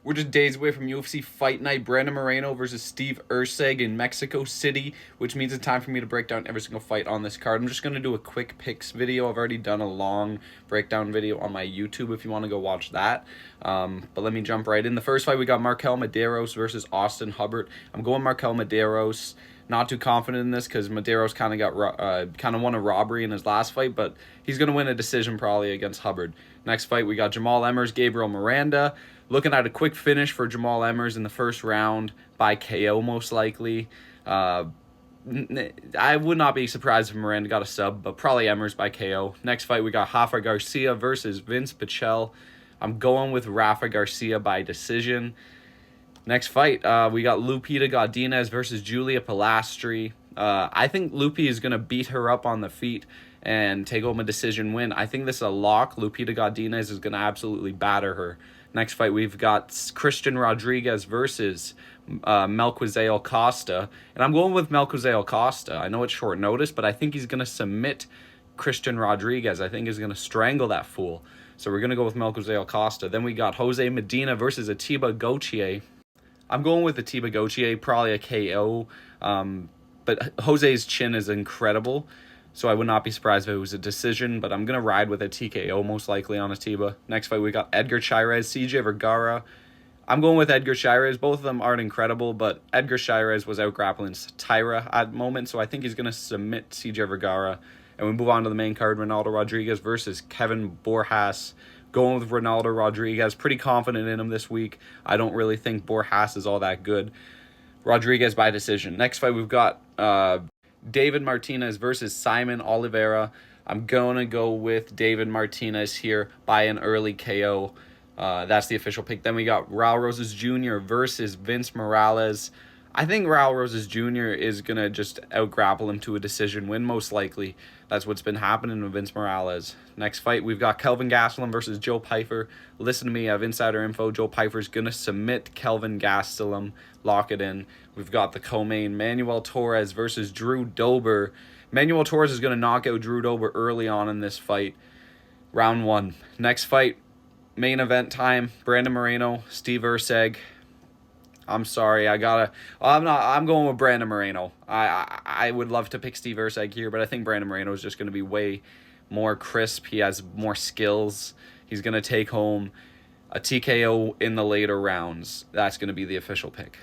We're just days away from UFC Fight Night. Brandon Moreno versus Steve Erceg in Mexico City, which means it's time for me to break down every single fight on this card. I'm just going to do a quick picks video. I've already done a long breakdown video on my YouTube if you want to go watch that. But let me jump right in. The first fight, we got Markel Medeiros versus Austin Hubbard. I'm going Markel Medeiros. Not too confident in this because Medeiros kind of won a robbery in his last fight, but he's going to win a decision probably against Hubbard. Next fight, we got Jamal Emmers, Gabriel Miranda. Looking at a quick finish for Jamal Emmers in the first round by KO, most likely. I would not be surprised if Miranda got a sub, but probably Emmers by KO. Next fight, we got Rafa Garcia versus Vince Pichel. I'm going with Rafa Garcia by decision. Next fight, we got Lupita Godinez versus Julia Pilastri. I think Lupi is going to beat her up on the feet and take home a decision win. I think this is a lock. Lupita Godinez is going to absolutely batter her. Next fight, we've got Christian Rodriguez versus Melquizael Costa. And I'm going with Melquizael Costa. I know it's short notice, but I think he's going to submit Christian Rodriguez. I think he's going to strangle that fool. So we're going to go with Melquizael Costa. Then we got Jose Medina versus Atiba Gauthier. I'm going with Atiba Gauthier, probably a KO. But Jose's chin is incredible. So I would not be surprised if it was a decision, but I'm going to ride with a TKO most likely on Atiba. Next fight, we got Edgar Chairez, CJ Vergara. I'm going with Edgar Chairez. Both of them aren't incredible, but Edgar Chairez was out grappling Tyra at the moment, so I think he's going to submit CJ Vergara. And we move on to the main card, Ronaldo Rodriguez versus Kevin Borjas. Going with Ronaldo Rodriguez. Pretty confident in him this week. I don't really think Borjas is all that good. Rodriguez by decision. Next fight, we've got David Martinez versus Simon Oliveira. I'm going to go with David Martinez here by an early KO. That's the official pick. Then we got Raul Rosas Jr. versus Vince Morales. I think Raul Rosas Jr. is going to just out-grapple him to a decision win, most likely. That's what's been happening with Vince Morales. Next fight, we've got Kelvin Gastelum versus Joe Pyfer. Listen to me, I have insider info. Joe Pyfer's going to submit Kelvin Gastelum. Lock it in. We've got the co-main, Manuel Torres versus Drew Dober. Manuel Torres is going to knock out Drew Dober early on in this fight. Round one. Next fight, main event time, Brandon Moreno, Steve Erceg. I'm sorry, I'm going with Brandon Moreno. I would love to pick Steve Erceg here, but I think Brandon Moreno is just going to be way more crisp. He has more skills. He's going to take home a TKO in the later rounds. That's going to be the official pick.